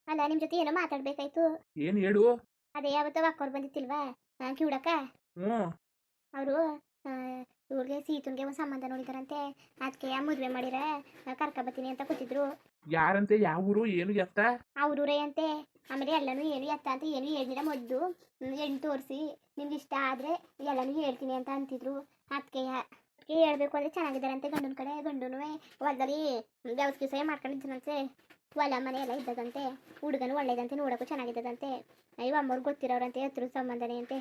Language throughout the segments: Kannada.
ಅಲ್ಲ ನಿಮ್ ಜೊತೆ ಏನೋ ಮಾತಾಡ್ಬೇಕಾಯ್ತು. ಏನ್ ಹೇಳು. ಅದೇ ಯಾವತ್ತೋ ಅಕ್ಕೋರ್ ಬಂದಿತ್ತಿಲ್ವಾ ಕಿವುಡಕ್ಕ. ಹ್ಮ್. ಅವರು ಇವ್ರಿಗೆ ಸೀತುನ್ಗೆ ಒಂದು ಸಂಬಂಧ ನೋಡಿದಾರಂತೆ. ಅದಕ್ಕೆ ಮದುವೆ ಮಾಡಿರ ಕರ್ಕ ಬತ್ತೀನಿ ಅಂತ ಕೂತಿದ್ರು. ಯಾರಂತೆ, ಯಾವ ಊರು, ಏನು ಎತ್ತ? ಅವ್ರೂರೇ ಅಂತೆ. ಆಮೇಲೆ ಎಲ್ಲನೂ ಏನು ಎತ್ತ ಅಂತ ಏನು ಹೇಳಿಲ್ಲ. ಮೊದ್ಲು ಹೆಣ್ಣು ತೋರಿಸಿ ನಿಮ್ಗೆ ಇಷ್ಟ ಆದ್ರೆ ಎಲ್ಲನೂ ಹೇಳ್ತೀನಿ ಅಂತ ಅಂತಿದ್ರು. ಅದಕ್ಕೆ ಹೇಳ್ಬೇಕು ಅಂದ್ರೆ ಚೆನ್ನಾಗಿದ್ದಾರಂತೆ. ಗಂಡನ ಕಡೆ ಗಂಡನು ಹೊಲದಲ್ಲಿ ವ್ಯವಸ್ಥೆ ಮಾಡ್ಕೊಂಡಿದ್ದಾರಂತೆ. ಹೊಲ ಮನೆ ಎಲ್ಲ ಇದ್ದದಂತೆ. ಹುಡುಗನು ಒಳ್ಳೇದಂತೆ, ನೋಡೋಕ್ಕೂ ಚೆನ್ನಾಗಿದ್ದದಂತೆ. ಅಯ್ಯೋ ಅಮ್ಮವ್ರಿಗೆ ಗೊತ್ತಿರೋರಂತೆ, ಹತ್ರ ಸಂಬಂಧನೇ ಅಂತೆ.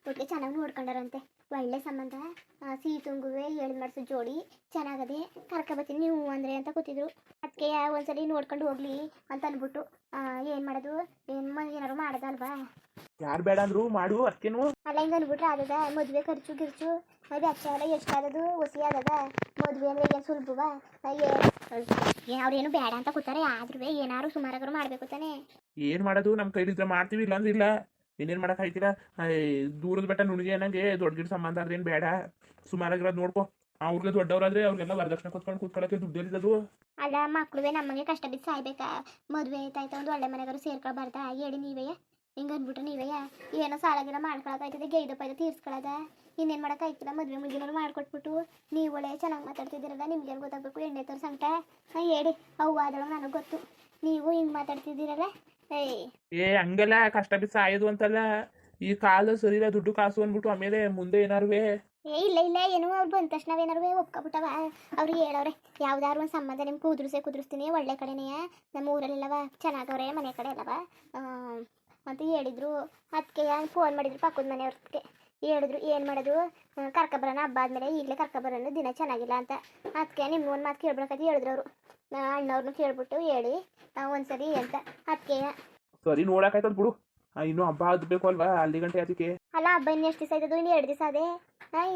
ಒಟ್ಟಿಗೆ ಚೆನ್ನಾಗಿ ನೋಡ್ಕೊಂಡಾರಂತೆ. ಒಳ್ಳೆ ಸಂಬಂಧ. ಸೀತುಂಗುವೆ ಹೇಳಿ ಮಾಡಿಸೋ ಜೋಡಿ ಚೆನ್ನಾಗದೆ. ಕರ್ಕೊಬತ್ತೀನಿ ನೀವು ಅಂದ್ರೆ ಅಂತ ಕೂತಿದ್ರು. ಅದಕ್ಕೆ ಒಂದ್ಸಲಿ ನೋಡ್ಕೊಂಡು ಹೋಗ್ಲಿ ಅಂತ ಅಂದ್ಬಿಟ್ಟು ಏನು ಮಾಡೋದು, ಏನಾರು ಮಾಡೋದಲ್ವಾ. ಯಾರು ಬೇಡ ಅಂದ್ರು ಮಾಡು, ಅದಕ್ಕೇನು. ಅಲ್ಲ ಹಿಂಗೆ ಅಂದ್ಬಿಟ್ರೆ ಆದದ ಮದುವೆ ಖರ್ಚು ಗಿರ್ಚು ವೆಚ್ಚ ಎಲ್ಲ ಎಷ್ಟಾದದು ಹೊಸಿ ಆದದ. ಮದುವೆ ಅಂದ್ರೆ ಏನು ಸುಲಭವ? ಅವ್ರೇನು ಬೇಡ ಅಂತ ಕೂತಾರೆ. ಆದ್ರೂ ಏನಾರು ಸುಮಾರಾದ್ರು ಮಾಡಬೇಕು ತಾನೆ. ಏನ್ ಮಾಡೋದು, ನಮ್ಮ ಕೈಲಿದ್ರೆ ಮಾಡ್ತೀವಿ, ಇಲ್ಲಾಂದ್ರೆ ಇಲ್ಲ. ಇನ್ನೇನು ಮಾಡಕ್ ಆಯ್ತಿಲ್ಲ. ದೂರದ ಬೆಟ್ಟ ನುಣಿಗೆ ನಂಗೆ ದೊಡ್ಡ ಗಿಡ ಸಂಬಂಧ ಅದೇನು ಬೇಡ. ಸುಮಾರಾಗಿರೋದು ನೋಡ್ಕೊ. ಅವ್ರಿಗೆ ದೊಡ್ಡವರಾದ್ರೆ ಅವ್ರಿಗೆಲ್ಲ ವರದಕ್ಷಿಣೆ ಕೊತ್ಕೊಂಡು ಕೂತ್ಕೊಳ್ಳೋಕೆ ದುಡ್ಡು ಎಲ್ಲಿದ್ದದು. ಅಲ್ಲ ಮಕ್ಳುವೆ ನಮಗೆ ಕಷ್ಟ ಬಿದ್ದು ಸಾಯ್ಬೇಕಾ? ಮದುವೆ ಆಯ್ತಾಯ್ತ ಒಂದು ಒಳ್ಳೆ ಮನೆಗಾರು ಸೇರ್ಕೊಳ್ಬಾರ್ದಾ? ಹೇಳಿ ನೀವೇ. ಹಿಂಗೆ ಅಂದ್ಬಿಟ್ರೆ ನೀವೇ ಏನೋ ಸಾಲಾಗಿಲ್ಲ ಮಾಡ್ಕೊಳಕಾಯ್ತದೆ, ಗೈದ ಪೈದ ತೀರ್ಸ್ಕೊಳ್ಳೋದ. ಇನ್ನೇನು ಮಾಡೋಕ್ಕಾಯ್ತಿಲ್ಲ. ಮದುವೆ ಮುಗಿನವ್ರು ಮಾಡ್ಕೊಟ್ಬಿಟ್ಟು ನೀವು ಒಳ್ಳೆ ಚೆನ್ನಾಗಿ ಮಾತಾಡ್ತಿದ್ದೀರಲ್ಲ, ನಿಮ್ಗೇನು ಗೊತ್ತಾಗಬೇಕು ಎಣ್ಣೆ ತೋರ್ ಸಂಕಟ. ಹೇಳಿ ಅವ್ವ ಆದಳು ನನಗೆ ಗೊತ್ತು. ನೀವು ಹಿಂಗೆ ಮಾತಾಡ್ತಿದ್ದೀರಲ್ಲ. ಹಂಗೆಲ್ಲ ಕಷ್ಟ ಬಿದ್ದು ಸಾಯೋದು ಅಂತಲ್ಲ. ಈ ಕಾಲ ಸರಿ ಇಲ್ಲ, ದುಡ್ಡು ಕಾಸು ಅಂದ್ಬಿಟ್ಟು ಆಮೇಲೆ ಮುಂದೆ ಏನಾರುವೆ. ಇಲ್ಲ ಇಲ್ಲ, ಏನು ಅವ್ರು ಬಂದ ತಕ್ಷಣ ನಾವೇನಾರು ಒಪ್ಕೊಬಿಟ್ಟವ. ಅವ್ರು ಹೇಳವ್ರೆ ಯಾವ್ದಾದ್ರು ಒಂದು ಸಂಬಂಧ ನಿಮ್ಗೆ ಕುದುರಿಸ್ತೀನಿ ಒಳ್ಳೆ ಕಡೆನೇ, ನಮ್ಮ ಊರಲ್ಲಿಲ್ಲವ ಚೆನ್ನಾಗವ್ರೆ ಮನೆ ಕಡೆ ಅಲ್ಲವ ಅಂತ ಹೇಳಿದ್ರು. ಅದಕ್ಕೆ ಫೋನ್ ಮಾಡಿದ್ರು ಪಕ್ಕದ ಮನೆಯವ್ರಿಗೆ. ಹೇಳಿದ್ರು ಏನು ಮಾಡೋದು, ಕರ್ಕೊಬರೋಣ ಹಬ್ಬ ಆದಮೇಲೆ ಈಗಲೇ ಕರ್ಕೊಬರೋಣ, ದಿನ ಚೆನ್ನಾಗಿಲ್ಲ ಅಂತ. ಅದಕ್ಕೆ ನಿಮ್ಗೆ ಒಂದು ಮಾತು ಕೇಳ್ಬೇಕಂತ ಹೇಳಿದ್ರು ಅವರು. ಅಣ್ಣವ್ರನ್ನೂ ಕೇಳ್ಬಿಟ್ಟು ಹೇಳಿ ಒಂದ್ಸರಿ ಅಂತ. ಅದಕ್ಕೆ ಸರಿ ನೋಡಕಾಯ್ತದ ಬಿಡು. ಇನ್ನು ಹಬ್ಬ ಆಗಬೇಕು ಅಲ್ವಾ, ಅಲ್ಲಿ ಗಂಟೆ ಅದಕ್ಕೆ. ಅಲ್ಲ ಹಬ್ಬ ಇನ್ನು ಎಷ್ಟು ದಿವಸ ಆಯ್ತದು? ಇನ್ನು 2 ದಿವಸ ಅದೇ.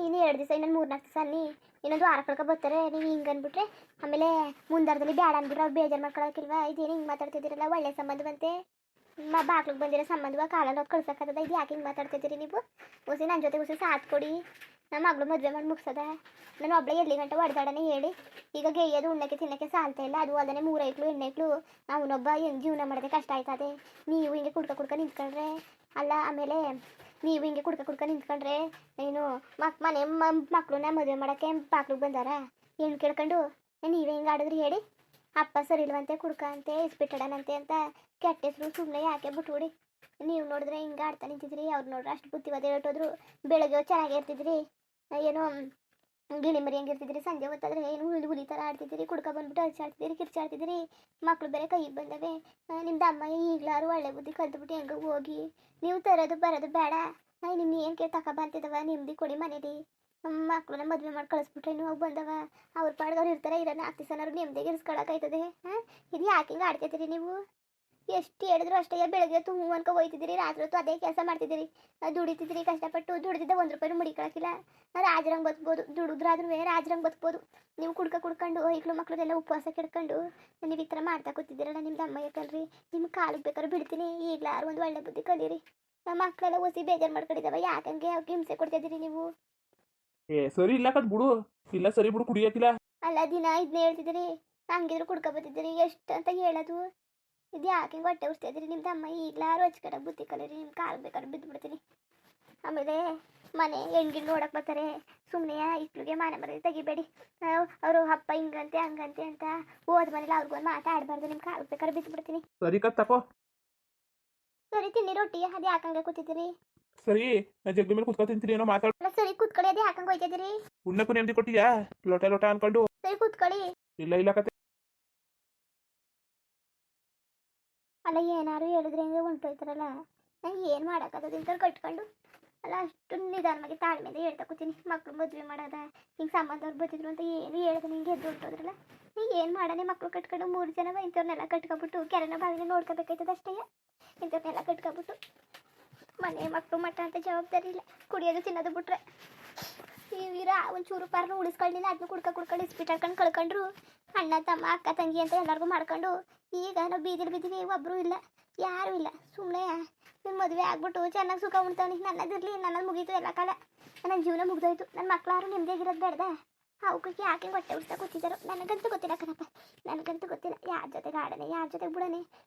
ಇನ್ನು 2 ದಿವಸ, ಇನ್ನೊಂದು 3-4 ದಿವಸ ಅನ್ನಿ. ಇನ್ನೊಂದು ವಾರ ಕಳ್ಕೊ ಬರ್ತಾರೆ. ನೀವು ಹಿಂಗೆ ಅಂದ್ಬಿಟ್ರೆ ಆಮೇಲೆ ಮುಂದಾರದಲ್ಲಿ ಬೇಡ ಅಂದ್ಬಿಟ್ರೆ ಅವ್ರು ಬೇಜಾರು ಮಾಡ್ಕೊಳಕ್ಕಿಲ್ವಾ? ಇದೇನು ಹಿಂಗೆ ಮಾತಾಡ್ತಿದ್ದೀರಲ್ಲ? ಒಳ್ಳೆ ಸಂಬಂಧ ಬಂತೆ, ಬಾಗ್ಲಿಗೆ ಬಂದಿರೋ ಸಂಬಂಧವ ಕಾಲಲ್ಲಿ ಕಳ್ಸೋಕ್ಕದ. ಇದು ಯಾಕೆ ಹಿಂಗೆ ಮಾತಾಡ್ತಿದ್ದೀರಿ ನೀವು? ಹೊಸಿ ನನ್ನ ಜೊತೆ ಹೊಸಿ ಸಾಥ್ ಕೊಡಿ. ನಮ್ಮ ಮಗಳು ಮದುವೆ ಮಾಡಿ ಮುಗಿಸದ. ನಾನು ಒಬ್ಬಳೆ ಎಲ್ಲಿ ಗಂಟೆ ಹೊಡೆದಾಡನೆ ಹೇಳಿ. ಈಗ ಗೈಯೋದು ಉಣ್ಣಕ್ಕೆ ತಿನ್ನಕ್ಕೆ ಸಾಲ್ತಾ ಇಲ್ಲ. ಅದು ಅಲ್ಲದೆ 3 ಐಕ್ಳು ಹೆಣ್ಣೈಕ್ಳು. ಅವನೊಬ್ಬ ಹೆಂಗೆ ಜೀವನ ಮಾಡೋದೇ ಕಷ್ಟ ಆಯ್ತದೆ. ನೀವು ಹಿಂಗೆ ಕುಡ್ಕ ನಿಂತ್ಕೊಂಡ್ರೆ ಅಲ್ಲ. ಆಮೇಲೆ ನೀವು ಹಿಂಗೆ ಕುಡ್ಕ ನಿಂತ್ಕೊಂಡ್ರೆ ಏನು ಮನೆ ಮಕ್ಕಳನ್ನ ಮದುವೆ ಮಾಡೋಕ್ಕೆ ಬಾಗ್ಲಿಗೆ ಬಂದಾರ ಹೆಣ್ಣು ಕೇಳ್ಕೊಂಡು? ನೀವೇ ಹಿಂಗೆ ಆಡಿದ್ರಿ ಹೇಳಿ? ಅಪ್ಪ ಸರಿ ಇಲ್ವಂತೆ, ಕುಡ್ಕ ಅಂತೆ, ಇಸ್ಬಿಟ್ಟಡನಂತೆ ಅಂತ ಕೆಟ್ಟ ಹೆಸರು. ಸುಮ್ಮನೆ ಯಾಕೆ ಬಿಟ್ಬಿಡಿ. ನೀವು ನೋಡಿದ್ರೆ ಹಿಂಗೆ ಆಡ್ತಾ ನಿಂತಿದ್ರಿ, ಅವ್ರು ನೋಡ್ರೆ ಅಷ್ಟು ಬುದ್ಧಿವಾದ ಹೇಳ್ತೋದ್ರು. ಬೆಳಗ್ಗೆ ಚೆನ್ನಾಗಿ ಇರ್ತಿದ್ರಿ, ಏನೋ ಗಿಣಿ ಮರಿ ಹೆಂಗೆ ಇರ್ತಿದ್ರಿ. ಸಂಜೆ ಹೊತ್ತಾದ್ರೆ ಏನು ಹುಲಿ ಥರ ಆಡ್ತಿದ್ದೀರಿ. ಕುಡ್ಕ ಬಂದ್ಬಿಟ್ಟು ಅರ್ಚಾಡ್ತಿದ್ದೀರಿ, ಕಿರ್ಚಾಡ್ತಿದ್ದೀರಿ. ಮಕ್ಕಳು ಬೇರೆ ಕೈಗೆ ಬಂದವೆ. ನಿಮ್ದು ಅಮ್ಮ ಈಗಲಾರು ಒಳ್ಳೆ ಬುದ್ಧಿ ಕಲ್ತ್ಬಿಟ್ಟು ಹೆಂಗೆ ಹೋಗಿ ನೀವು ತರೋದು ಬರೋದು ಬೇಡ. ನಿಮ್ಮ ಏನು ಕೇಳಿ ತಗೊಬಂತಿದ್ದವ ನಿಮ್ದು ಕೊಡಿ ಮನೇಲಿ. ಮಕ್ಕಳನ್ನ ಮದುವೆ ಮಾಡಿ ಕಳಿಸ್ಬಿಟ್ರೆ ನೀವು ಹೋಗಿ ಬಂದವ. ಅವ್ರ ಪಾಡ್ದವ್ರು ಇರ್ತಾರೆ, ಇರೋ 4 ದಿವಸನಾರು ನಿಮ್ದೇ ಇರಿಸ್ಕೊಳಕಾಯ್ತದೆ. ಇದು ಯಾಕೆ ಹಿಂಗೆ ಆಡ್ತಿದ್ದೀರಿ ನೀವು? ಎಷ್ಟು ಹೇಳಿದ್ರು ಅಷ್ಟೇ. ಬೆಳಗ್ಗೆ ಹೊತ್ತು ಹೂ ಅನ್ಕೊ ಹೋಯ್ತಿದ್ದೀರಿ, ರಾತ್ರಿ ಹೊತ್ತು ಅದೇ ಕೆಲಸ ಮಾಡ್ತಿದ್ದೀರಿ. ದುಡಿತಿದ್ದೀರಿ ಕಷ್ಟಪಟ್ಟು. ದುಡಿದಿದ್ದ 1 ರೂಪಾಯಿನೂ ಮುಡಿಕೊಳಕಿಲ್ಲ. ರಾಜ್ರಂಗೆ ಬದುಕ್ಬೋದು, ದುಡಿದ್ರಾದ್ರೂ ರಾಜ್ರಂಗೆ ಬದುಕ್ಬೋದು. ನೀವು ಕುಡ್ಕೊಂಡು ಐಕ್ಳು ಮಕ್ಳದೆಲ್ಲ ಉಪವಾಸ ಕೆಡ್ಕೊಂಡು ನೀವು ಈ ಥರ ಮಾಡ್ತಾ ಕೂತಿದ್ದೀರಲ್ಲ. ನಿಮ್ದು ಅಮ್ಮ ಯಾಕಲ್ರಿ? ನಿಮ್ಮ ಕಾಲಿಗೆ ಬೇಕಾದ್ರೆ ಬಿಡ್ತೀನಿ. ಈಗಲಾರು ಒಂದು ಒಳ್ಳೆ ಬುದ್ಧಿ ಕಲೀರಿ. ಮಕ್ಕಳೆಲ್ಲ ಹೊಸಿ ಬೇಜಾರು ಮಾಡ್ಕೊಂಡಿದ್ದಾವೆ. ಯಾಕಂಗೆ ಅವ್ರಿಗೆ ಹಿಂಸೆ ಕೊಡ್ತಿದ್ದೀರಿ ನೀವು? ಸರಿ ಇಲ್ಲ ಕದ್ ಬಿಡು. ಇಲ್ಲ ಸರಿ ಬಿಡು, ಕುಡಿಯಕ್ಕಿಲ್ಲ. ಅಲ್ಲ ದಿನ ಇದನ್ನೇ ಹೇಳ್ತಿದ್ದೀರಿ. ಹಂಗಿದ್ರು ಕುಡ್ಕೊಬತ್ತಿದ್ದೀರಿ. ಎಷ್ಟು ಅಂತ ಹೇಳೋದು? ಇದು ಯಾಕೆ ಹಿಂಗೆ ಹೊಟ್ಟೆ ಉರ್ಸ್ತಾ ಇದ್ದೀರಿ? ನಿಮ್ದು ಅಮ್ಮ ಈಗಲಾರು ಹಚ್ಕಡೆ ಬುದ್ಧಿ ಕಲೀರಿ. ನಿಮ್ಮ ಕಾಲು ಬೇಕಾದ್ರೆ ಬಿದ್ದುಬಿಡ್ತೀನಿ. ಆಮೇಲೆ ಮನೆ ಹೆಣ್ಗಿಲ್ ನೋಡಕ್ಕೆ ಬರ್ತಾರೆ. ಸುಮ್ಮನೆ ಇಟ್ಲಿಗೆ ಮನೆ ಮರದಿ ತೆಗಿಬೇಡಿ. ಅವರು ಅಪ್ಪ ಹಿಂಗಂತೆ ಹಂಗಂತೆ ಅಂತ ಹೋದ ಮನೇಲಿ ಅವ್ರಿಗೊಂದು ಮಾತಾಡಬಾರ್ದು. ನಿಮ್ಮ ಕಾಲು ಬೇಕಾದ್ರೆ ಬಿದ್ದುಬಿಡ್ತೀನಿ. ಸರಿ ಕತ್ ತಕೋ. ಸರಿ ತಿನ್ನಿ ರೊಟ್ಟಿ. ಅದು ಯಾಕಂಗೆ ಕೂತಿದ್ದೀರಿ? ಸರಿ, ಜಗ್ಗಿ ಮೇಲೆ ಕುತ್ಕೊ ತಿಂತೀನಿ ಏನೋ ಮಾತಾಡ. ಸರಿ ಕೂತ್ಕೊಳ್ಳಿ. ಅದು ಯಾಕಂಗೆ ಹೋಯ್ತಿದ್ದೀರಿ? ಉಣ್ಣಕ್ಕೂ ನೆಮ್ಮದಿ ಕೊಟ್ಟಿಯಾ? ಲೋಟ ಲೋಟ ಅನ್ಕೊಂಡು. ಸರಿ ಕೂತ್ಕೊಳ್ಳಿ. ಇಲ್ಲ ಇಲ್ಲ ಕತೆ. ಅಲ್ಲ ಏನಾರು ಹೇಳಿದ್ರೆ ಹಿಂಗೆ ಹೊಂಟೋಯ್ತಾರಲ್ಲ. ನಂಗೆ ಏನು ಮಾಡೋಕ್ಕಾಗದು ಇಂಥವ್ರು ಕಟ್ಕೊಂಡು. ಅಲ್ಲ ಅಷ್ಟು ನಿಧಾನವಾಗಿ ತಾಳ್ಮೆಯಿಂದ ಹೇಳ್ತಾ ಕೂತೀನಿ. ಮಕ್ಳು ಮದುವೆ ಮಾಡೋದ ಹಿಂಗೆ ಸಂಬಂಧವ್ರು ಬರ್ತಿದ್ರು ಅಂತ ಏನು ಹೇಳಿದ್ರೆ ನಿಂಗೆ ಎದ್ದು ಹೊಂಟೋದ್ರಲ್ಲ. ಈಗ ಏನು ಮಾಡೋಣ? ಮಕ್ಳು ಕಟ್ಕೊಂಡು 3 ಜನ ಇಂಥವ್ರನ್ನೆಲ್ಲ ಕಟ್ಕೊಬಿಟ್ಟು ಕೆರೆನ ಬಾಗಿನ ನೋಡ್ಕೋಬೇಕಾಯ್ತದೆ ಅಷ್ಟೇ. ಇಂಥವ್ರನ್ನೆಲ್ಲ ಕಟ್ಕೊಬಿಟ್ಟು ಮನೆ ಮಕ್ಕಳು ಮಟ್ಟ ಅಂತ ಜವಾಬ್ದಾರಿ ಇಲ್ಲ. ಕುಡಿಯೋದು ತಿನ್ನೋದು ಬಿಟ್ರೆ ಇವ್ರ ಒಂಚೂರು ಪಾರನ್ನು ಉಳಿಸ್ಕೊಳ್ಳಿಲ್ಲ. ಅದನ್ನು ಕುಡ್ಕೊಂಡು ಇಸ್ಪಿಟಾಡ್ಕೊಂಡು ಕಳ್ಕೊಂಡ್ರು. ಅಣ್ಣ ತಮ್ಮ ಅಕ್ಕ ತಂಗಿ ಅಂತ ಎಲ್ಲರಿಗೂ ಮಾಡ್ಕೊಂಡು ಈಗ ನಾವು ಬಿದ್ದೀವಿ. ಒಬ್ಬರು ಇಲ್ಲ, ಯಾರೂ ಇಲ್ಲ. ಸುಮ್ಮನೆ ನಿಮ್ಮ ಮದುವೆ ಆಗ್ಬಿಟ್ಟು ಚೆನ್ನಾಗಿ ಸುಖ ಉಣ್ತಾವನಿ. ನನ್ನದಿರಲಿ, ನನ್ನದು ಮುಗೀತು ಎಲ್ಲ ಕಾಲ. ನನ್ನ ಜೀವನ ಮುಗ್ದೋಯ್ತು. ನನ್ನ ಮಕ್ಕಳಾರು ನಿಮ್ಮದೇ ಇರೋದು ಬೇಡ್ದ? ಅವಕ್ಕೆ ಯಾಕೆ ಹೊಟ್ಟೆ ಉಡ್ತಾ ಕೂತಿದ್ದಾರೋ ನನಗಂತೂ ಗೊತ್ತಿಲ್ಲ ಕಣಪ್ಪ. ನನಗಂತೂ ಗೊತ್ತಿಲ್ಲ ಯಾರ ಜೊತೆಗೆ ಆಡನೆ ಯಾರ ಜೊತೆಗೆ ಬಿಡನೆ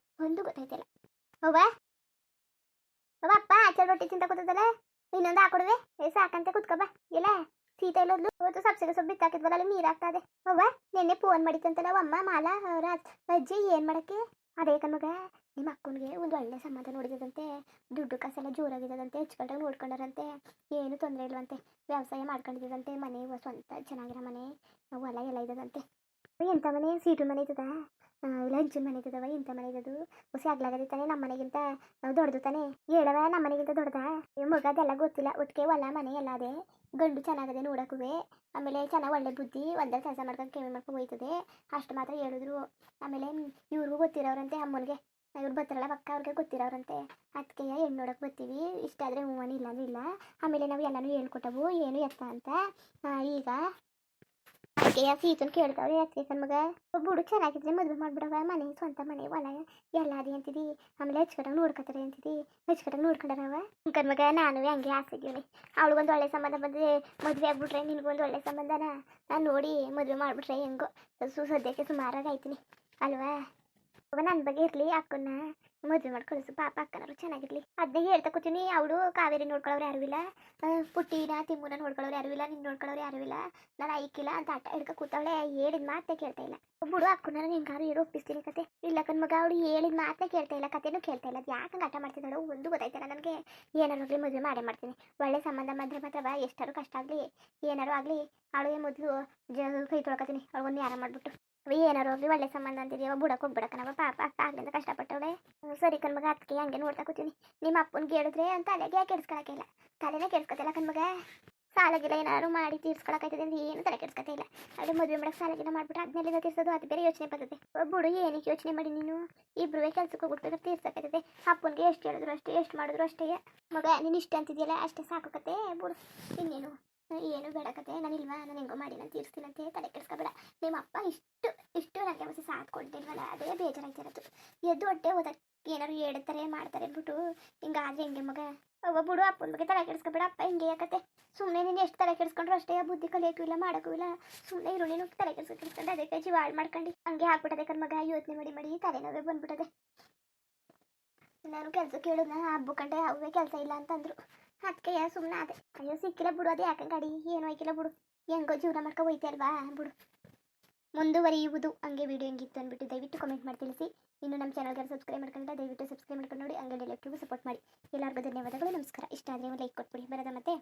ಒಂದು ಗೊತ್ತಾಯ್ತಿಲ್ಲ. ಅವ್ವ ಅವ್ವ ಅಪ್ಪ ಆಚೆ ರೊಟ್ಟಿ ತಿಂತ ಕೂತದಲ್ಲ, ಇನ್ನೊಂದು ಹಾಕೊಡುವೆ. ಸಾಕಂತೆ ಕುತ್ಕೊಬ. ಇಲ್ಲ ಸೀತಾ ಇಲ್ಲೋದ್ಲು. ಇವತ್ತು ಸಬ್ಸಿಗೆ ಸೊಪ್ಪು ಬಿತ್ತಾಕಿದ್ವಲ್ಲ ಅಲ್ಲಿ ನೀರು ಆಗ್ತಾ ಇದೆ. ಅವ್ವ ನಿನ್ನೆ ಫೋನ್ ಮಾಡಿತ್ತಂತಲ್ಲ ಅಮ್ಮ ಮಾಲಾ ಅವ್ರ ಅಜ್ಜಿ ಏನು ಮಾಡಕ್ಕೆ? ಅದೇ ಕಣ್ಮಗ ನಿಮ್ಮ ಅಕ್ಕನಿಗೆ ಒಂದು ಒಳ್ಳೆ ಸಂಬಂಧ ನೋಡಿದಂತೆ, ದುಡ್ಡು ಕಾಸೆಲ್ಲ ಜೋರಾಗಿದ್ದದಂತೆ, ಹೆಚ್ಚುಕಟ್ಟಾಗಿ ನೋಡ್ಕೊಂಡಾರಂತೆ, ಏನು ತೊಂದರೆ ಇಲ್ವಂತೆ, ವ್ಯವಸಾಯ ಮಾಡ್ಕೊಂಡಿದ್ದಂತೆ, ಮನೆ ಸ್ವಂತ ಚೆನ್ನಾಗಿರೋ ಮನೆ ಹೊಲ ಎಲ್ಲ ಇದ್ದದಂತೆ. ಎಂಥ ಮನೆ? ಸೀಟು ಮನೆ ಇದ್ದದ ಇಲ್ಲ ಹಂಚಿನ ಮನೆ ಇದ್ದದವ? ಇಂಥ ಮನೆ ಇದ್ದದು ಹುಸಿ ಆಗ್ಲಾಗದಿ ತಾನೆ, ನಮ್ಮ ಮನೆಗಿಂತ ದೊಡ್ಡದು ತಾನೆ. ಹೇಳವ ನಮ್ಮ ಮನೆಗಿಂತ ದೊಡ್ಡದ? ಮಗ ಅದೆಲ್ಲ ಗೊತ್ತಿಲ್ಲ. ಒಟ್ಟಿಗೆ ಹೊಲ ಮನೆ ಎಲ್ಲ ಅದೇ, ಗಂಡು ಚೆನ್ನಾಗದೆ ನೋಡಕ್ಕುವೆ, ಆಮೇಲೆ ಚೆನ್ನಾಗಿ ಒಳ್ಳೆ ಬುದ್ಧಿ, ಒಂದೇ ಕೆಲಸ ಮಾಡ್ಕೊಂಡು ಕೇಳಿ ಮಾಡ್ಕೊಂಡು ಹೋಯ್ತದೆ ಅಷ್ಟು ಮಾತ್ರ ಹೇಳಿದ್ರು. ಆಮೇಲೆ ಇವ್ರಿಗೂ ಗೊತ್ತಿರೋರಂತೆ ಅಮ್ಮನಿಗೆ, ಇವ್ರು ಬರ್ತಾರಲ್ಲ ಪಕ್ಕ ಅವ್ರಿಗೆ ಗೊತ್ತಿರೋರಂತೆ. ಅದಕ್ಕೆ ಹೆಣ್ಣು ನೋಡಕ್ಕೆ ಬರ್ತೀವಿ, ಇಷ್ಟ ಆದರೆ ಹೂವನ್ ಇಲ್ಲ ಅಂದ್ರೆ ಇಲ್ಲ. ಆಮೇಲೆ ನಾವು ಎಲ್ಲನೂ ಹೇಳ್ಕೊಟ್ಟವು ಏನು ಎತ್ತ ಅಂತ. ಈಗ ಅದಕ್ಕೆ ಸೀತನ್ ಕೇಳ್ತಾವ್ರೆ ಅದಕ್ಕೆ ಕಣ್ಮಗ ಬುಡು ಚೆನ್ನಾಗಿದ್ರೆ ಮದುವೆ ಮಾಡ್ಬಿಡವ, ಮನೆ ಸ್ವಂತ ಮನೆ ಹೊಲ ಎಲ್ಲ ಅದೇ ಅಂತಿದಿ, ಆಮೇಲೆ ಹೆಚ್ಚುಕಟ್ಟಾಗಿ ನೋಡ್ಕೊತಾರೆ ಅಂತಿದಿ, ಹೆಚ್ಚುಕಟ್ಟಾಗಿ ನೋಡ್ಕೊಂಡಾರವ ಕಣ್ಮಗ. ನಾನು ಹಂಗೆ ಆಸೆಗಿವ್ನಿ, ಅವಳಿಗೊಂದು ಒಳ್ಳೆ ಸಂಬಂಧ ಬಂದರೆ ಮದುವೆ ಆಗ್ಬಿಟ್ರೆ ನಿನ್ಗೊಂದು ಒಳ್ಳೆ ಸಂಬಂಧನ ನಾನು ನೋಡಿ ಮದುವೆ ಮಾಡಿಬಿಟ್ರೆ ಹೆಂಗೋ ಸದ್ಯಕ್ಕೆ ಸುಮಾರಾಗಿ ಆಯ್ತೀನಿ ಅಲ್ವಾ. ನನ್ನ ಬಗ್ಗೆ ಇರಲಿ, ಅಕ್ಕನ್ನ ಮದುವೆ ಮಾಡಿ ಕಳಿಸು, ಪಾಪ ಅಕ್ಕನವರು ಚೆನ್ನಾಗಿರ್ಲಿ. ಅದನ್ನೇ ಹೇಳ್ತಾ ಕೂತೀನಿ. ಅವಳು ಕಾವೇರಿ ನೋಡ್ಕೊಳ್ಳೋರು ಯಾರು ಇಲ್ಲ, ಪುಟ್ಟಿನ ತಿಮ್ಮನ ನೋಡ್ಕೊಳ್ಳೋರು ಯಾರು ಇಲ್ಲ, ನಿನ್ನ ನೋಡ್ಕೊಳ್ಳೋರು ಯಾರು ಇಲ್ಲ, ನಾನು ಐಕಿಲ್ಲ ಅಂತ ಆಟ ಹಿಡ್ಕ ಕೂತವಳೆ. ಹೇಳಿದ ಮಾತೇ ಕೇಳ್ತಾ ಇಲ್ಲ. ಬಿಡು ಅಕ್ಕನ ನಿಂಗಾರು ಹೇಳಿ ಒಪ್ಪಿಸ್ತೀನಿ ಕತೆ. ಇಲ್ಲ ಕಣ್ಮಗ ಅವಳು ಹೇಳಿದ ಮಾತೇ ಕೇಳ್ತಾ ಇಲ್ಲ, ಕತೆನೂ ಕೇಳ್ತಾ ಇಲ್ಲ. ಅದು ಯಾಕಂಗೆ ಆಟ ಮಾಡ್ತಿದ್ದಾಳು ಒಂದು ಗೊತ್ತಾಯ್ತಲ್ಲ ನನಗೆ. ಏನಾರು ಆಗಲಿ ಮದುವೆ ಮಾಡೇ ಮಾಡ್ತೀನಿ. ಒಳ್ಳೆ ಸಂಬಂಧ ಬಂದರೆ ಮಾತ್ರವ ಎಷ್ಟಾರು ಕಷ್ಟ ಆಗಲಿ ಏನಾರು ಆಗಲಿ ಅವಳಿಗೆ ಮೊದಲು ಕೈ ತೊಳ್ಕೊತೀನಿ. ಅವಳೊಂದು ಯಾರ ಮಾಡಿಬಿಟ್ಟು ಏನಾರು ಹೋಗ್ಲಿ ಒಳ್ಳೆ ಸಂಬಂಧ ಅಂತಿದೀವ ಬುಡಕ್ಕೆ ಹೋಗ್ಬಿಡಕನವ, ಪಾಪ ಅಕ್ಕ ಆಗ್ಲಿಂದ ಕಷ್ಟಪಟ್ಟವಳೆ. ಸರಿ ಕಣ್ಮಗ ಅದಕ್ಕೆ ಹಂಗೆ ನೋಡ್ತಾ ಕೂತೀನಿ. ನಿಮ್ಮ ಅಪ್ಪನಿಗೆ ಹೇಳಿದ್ರೆ ಅಂತ ತಲೆಗೆ ಕೆಡ್ಸ್ಕೊಳಕ್ಕೆ ಇಲ್ಲ, ತಲೆನೇ ಕೆಡ್ಸ್ಕೊತಿಲ್ಲ ಕಣ್ಮಗ. ಸಾಲಗಿಲ್ಲ ಏನಾದ್ರು ಮಾಡಿ ತೀರ್ಸ್ಕೊಳಕೈತದೆ ಅಂದ್ರೆ ಏನು ತಲೆ ಕೆಡ್ಸ್ಕೊತಾ ಇಲ್ಲ. ಅದೇ ಮದುವೆ ಮಾಡಕ್ಕೆ ಸಾಲಗಿಲ್ಲ ಮಾಡ್ಬಿಟ್ಟು ಅದನ್ನೆಲ್ಲ ತೀರ್ಸೋದು ಅದು ಬೇರೆ ಯೋಚನೆ ಬರ್ತದೆ. ಬಿಡು ಏನಕ್ಕೆ ಯೋಚನೆ ಮಾಡಿ ನೀನು, ಇಬ್ಬರು ಕೆಲ್ಸಕ್ಕೆ ಹೋಗ್ಬಿಟ್ಟು ತೀರ್ಸಕೈತದೆ. ಅಪ್ಪನಿಗೆ ಎಷ್ಟು ಹೇಳಿದ್ರು ಅಷ್ಟೇ, ಎಷ್ಟು ಮಾಡಿದ್ರು ಅಷ್ಟೇ. ಮಗ ನೀನು ಇಷ್ಟ ಅಂತಿದ್ಯಲ್ಲ ಅಷ್ಟೇ ಸಾಕು ಕತೆ, ಬಿಡು ಇನ್ನೇನು ಏನು ಬೇಡಕತೆ. ನಾನು ಇಲ್ವಾ ನಾನು ಹೆಂಗೋ ಮಾಡಿ ನಾನು ತೀರಿಸ್ತೀನಂತೆ, ತಲೆ ಕೆಡ್ಸ್ಕೊಬೇಡ. ನಿಮ್ಮ ಅಪ್ಪ ಇಷ್ಟು ನನಗೆ ಹೊಸ ಸಾಥ್ ಕೊಟ್ಟಿಲ್ವಲ್ಲ ಅದೇ ಬೇಜಾರಾಯ್ತಿರೋದು. ಎದ್ದು ಹೊಟ್ಟೆ ಓದಕ್ಕೆ ಏನಾರು ಹೇಳ್ತಾರೆ ಮಾಡ್ತಾರೆ ಅಂದ್ಬಿಟ್ಟು ಹಿಂಗಾದ್ರೆ ಹೆಂಗೆ ಮಗ. ಅವ್ವ ಬಿಡು ಅಪ್ಪನ ಬಗ್ಗೆ ತಲೆ ಕೆಡ್ಸ್ಕೊಬೇಡ. ಅಪ್ಪ ಹಿಂಗೆ ಯಾಕತ್ತೆ ಸುಮ್ಮನೆ ನೀನು ಎಷ್ಟು ತಲೆ ಕೆಡ್ಸ್ಕೊಂಡ್ರು ಅಷ್ಟೇ, ಬುದ್ಧಿ ಕಲಿಯೋಕ್ಕೂ ಇಲ್ಲ ಮಾಡೋಕ್ಕೂ ಇಲ್ಲ. ಸುಮ್ಮನೆ ಇರು ನೀನು ತಲೆ ಕೆಡ್ಸ್ಕೊಂಡು ಅದಕ್ಕೆ ಜೀವ ಹಾಳು ಮಾಡ್ಕೊಂಡು ಹಂಗೆ ಹಾಕ್ಬಿಟ್ಟದೆ ಕಣ್ಮಗ. ಯೋಚನೆ ಮಾಡಿ ಮಾಡಿ ತಲೆನೋವೇ ಬಂದ್ಬಿಟ್ಟದೆ. ನಾನು ಕೆಲಸ ಕೇಳಿದ್ನ ಹಬ್ಬ ಕಂಡೆ ಅವೇ ಕೆಲಸ ಇಲ್ಲ ಅಂತಂದ್ರು, ಅದಕ್ಕೆ ಸುಮ್ಮನೆ ಅದೇ. ಅಯ್ಯೋ ಸಿಕ್ಕಿಲ್ಲ ಬಿಡು, ಅದು ಯಾಕೆ ಗಾಡಿ ಏನು ಹೋಯ್ಕಿಲ್ಲ ಬಿಡು, ಹೆಂಗೋ ಜೀವನ ಮಾಡ್ಕೊ ಹೋಯ್ತೆ ಅಲ್ವಾ ಬಿಡು. ಮುಂದುವರಿಯುವುದು ಹಂಗೆ ವಿಡಿಯೋ ಹೆಂಗಿತ್ತು ಅಂದ್ಬಿಟ್ಟು ದಯವಿಟ್ಟು ಕಮೆಂಟ್ ಮಾಡಿ ತಿಳಿಸಿ. ಇನ್ನು ನಮ್ಮ ಚಾನಲ್ಗೆ ಸಬ್ಸ್ಕ್ರೈಬ್ ಮಾಡ್ಕೊಂಡ್ರೆ ದಯವಿಟ್ಟು ಸಬ್ಸ್ಕ್ರೈಬ್ ಮಾಡ್ಕೊಂಡು ನೋಡಿ, ಹಂಗೆ ಎಲೆಕ್ಟ್ರಿಗೂ ಸಪೋರ್ಟ್ ಮಾಡಿ. ಎಲ್ಲರಿಗೂ ಧನ್ಯವಾದಗಳು, ನಮಸ್ಕಾರ. ಇಷ್ಟ ಆದರೆ ಲೈಕ್ ಕೊಟ್ಬಿಡಿ ಬರೋದ ಮತ್ತೆ.